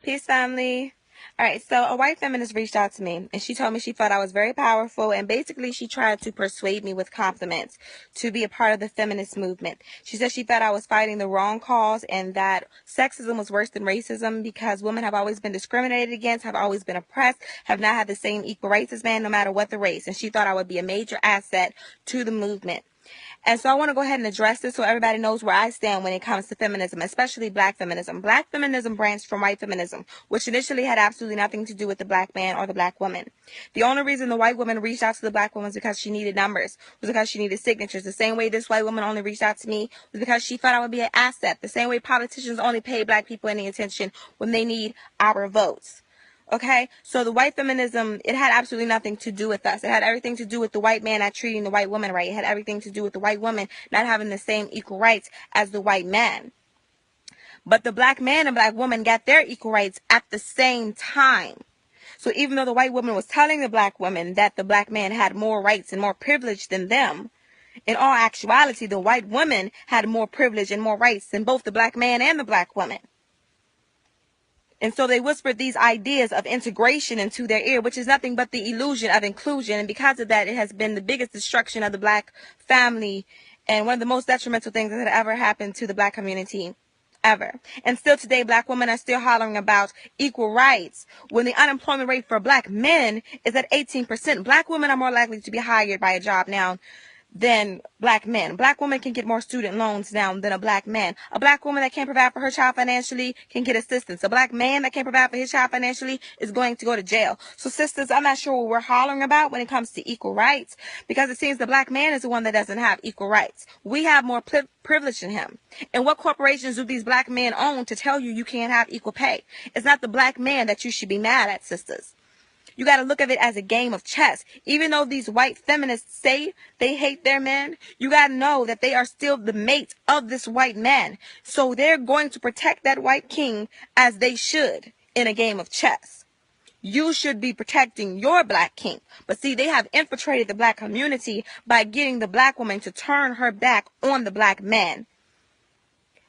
Peace, family. All right, so a white feminist reached out to me and she told me she thought I was very powerful, and basically she tried to persuade me with compliments to be a part of the feminist movement. She said she thought I was fighting the wrong cause and that sexism was worse than racism because women have always been discriminated against, have always been oppressed, have not had the same equal rights as men no matter what the race, and she thought I would be a major asset to the movement. And so I want to go ahead and address this so everybody knows where I stand when it comes to feminism, especially black feminism. Black feminism branched from white feminism, which initially had absolutely nothing to do with the black man or the black woman. The only reason the white woman reached out to the black woman was because she needed numbers, was because she needed signatures. The same way this white woman only reached out to me was because she thought I would be an asset. The same way politicians only pay black people any attention when they need our votes. Okay, so the white feminism, it had absolutely nothing to do with us. It had everything to do with the white man not treating the white woman right. It had everything to do with the white woman not having the same equal rights as the white man. But the black man and black woman got their equal rights at the same time. So even though the white woman was telling the black woman that the black man had more rights and more privilege than them, in all actuality, the white woman had more privilege and more rights than both the black man and the black woman. And so they whispered these ideas of integration into their ear, which is nothing but the illusion of inclusion. And because of that, it has been the biggest destruction of the black family and one of the most detrimental things that had ever happened to the black community ever. And still today, black women are still hollering about equal rights when the unemployment rate for black men is at 18%. Black women are more likely to be hired by a job now than black men. Black women can get more student loans now than a black man. A black woman that can't provide for her child financially can get assistance. A black man that can't provide for his child financially is going to go to jail. So sisters, I'm not sure what we're hollering about when it comes to equal rights, because it seems the black man is the one that doesn't have equal rights. We have more privilege than him. And what corporations do these black men own to tell you can't have equal pay? It's not the black man that you should be mad at, sisters. You got to look at it as a game of chess. Even though these white feminists say they hate their men, you got to know that they are still the mate of this white man. So they're going to protect that white king as they should in a game of chess. You should be protecting your black king. But see, they have infiltrated the black community by getting the black woman to turn her back on the black man.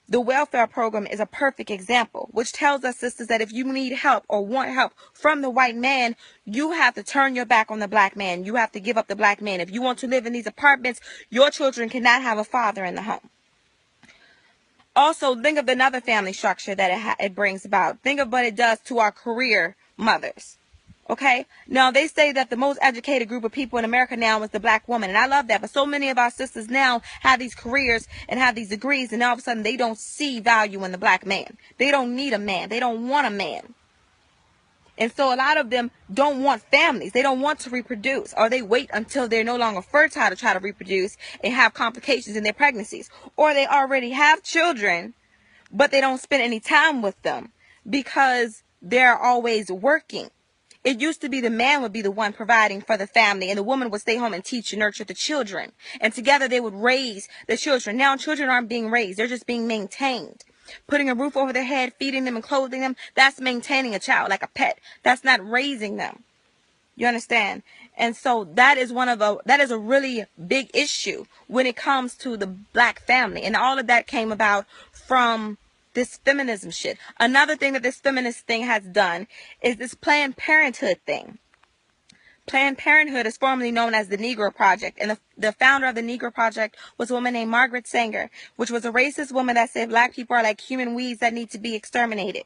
The welfare program is a perfect example, which tells us, sisters, that if you need help or want help from the white man, you have to turn your back on the black man. You have to give up the black man. If you want to live in these apartments, your children cannot have a father in the home. Also, think of another family structure that it brings about. Think of what it does to our career mothers. Okay, now they say that the most educated group of people in America now is the black woman, and I love that. But so many of our sisters now have these careers and have these degrees, and all of a sudden they don't see value in the black man. They don't need a man. They don't want a man. And so a lot of them don't want families. They don't want to reproduce, or they wait until they're no longer fertile to try to reproduce and have complications in their pregnancies. Or they already have children, but they don't spend any time with them because they're always working. It used to be the man would be the one providing for the family, and the woman would stay home and teach and nurture the children. And together they would raise the children. Now children aren't being raised. They're just being maintained. Putting a roof over their head, feeding them and clothing them, that's maintaining a child like a pet. That's not raising them. You understand? And so that is a really big issue when it comes to the black family. And all of that came about from this feminism shit. Another thing that this feminist thing has done is this Planned Parenthood thing. Planned Parenthood is formerly known as the Negro Project, and the founder of the Negro Project was a woman named Margaret Sanger, which was a racist woman that said black people are like human weeds that need to be exterminated.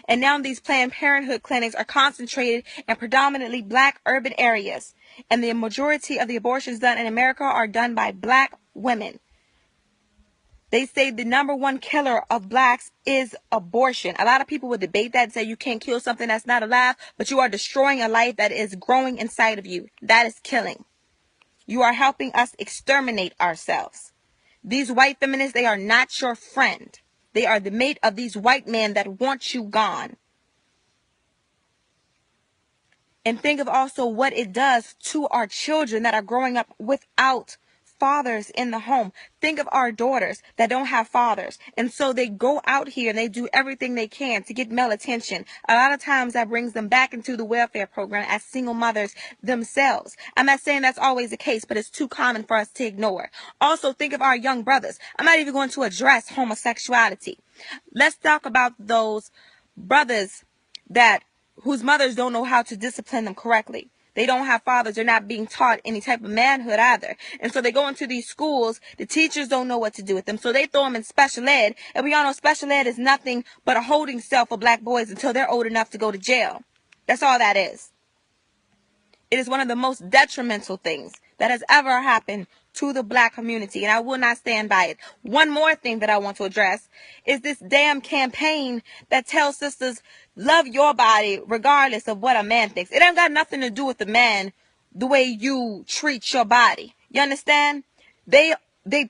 And now these Planned Parenthood clinics are concentrated in predominantly black urban areas, and the majority of the abortions done in America are done by black women. They say the number one killer of blacks is abortion. A lot of people would debate that and say you can't kill something that's not alive, but you are destroying a life that is growing inside of you. That is killing. You are helping us exterminate ourselves. These white feminists, they are not your friend. They are the mate of these white men that want you gone. And think of also what it does to our children that are growing up without fathers in the home. Think of our daughters that don't have fathers, and so they go out here and they do everything they can to get male attention. A lot of times that brings them back into the welfare program as single mothers themselves. I'm not saying that's always the case, but it's too common for us to ignore. Also, think of our young brothers. I'm not even going to address homosexuality. Let's talk about those brothers whose mothers don't know how to discipline them correctly. They don't have fathers. They're not being taught any type of manhood either. And so they go into these schools. The teachers don't know what to do with them. So they throw them in special ed. And we all know special ed is nothing but a holding cell for black boys until they're old enough to go to jail. That's all that is. It is one of the most detrimental things that has ever happened to the black community, and I will not stand by it. One more thing that I want to address is this damn campaign that tells sisters, love your body regardless of what a man thinks. It ain't got nothing to do with the man, the way you treat your body. You understand? They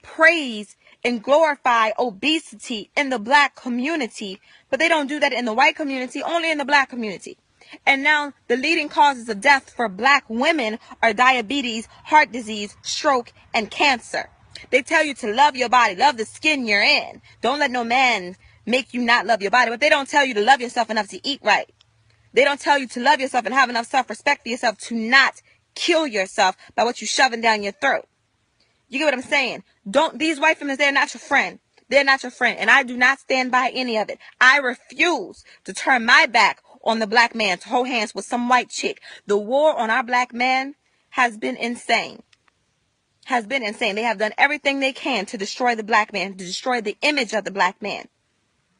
praise and glorify obesity in the black community, but they don't do that in the white community, only in the black community. And now the leading causes of death for black women are diabetes, heart disease, stroke, and cancer. They tell you to love your body, love the skin you're in. Don't let no man make you not love your body. But they don't tell you to love yourself enough to eat right. They don't tell you to love yourself and have enough self-respect for yourself to not kill yourself by what you're shoving down your throat. You get what I'm saying? These white feminists, they're not your friend. They're not your friend. And I do not stand by any of it. I refuse to turn my back on the black man to hold hands with some white chick. The war on our black man has been insane. They have done everything they can to destroy the black man, to destroy the image of the black man.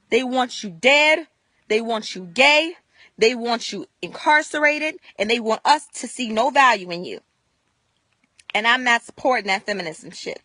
They want you dead. They want you gay. They want you incarcerated. And they want us to see no value in you. And I'm not supporting that feminism shit.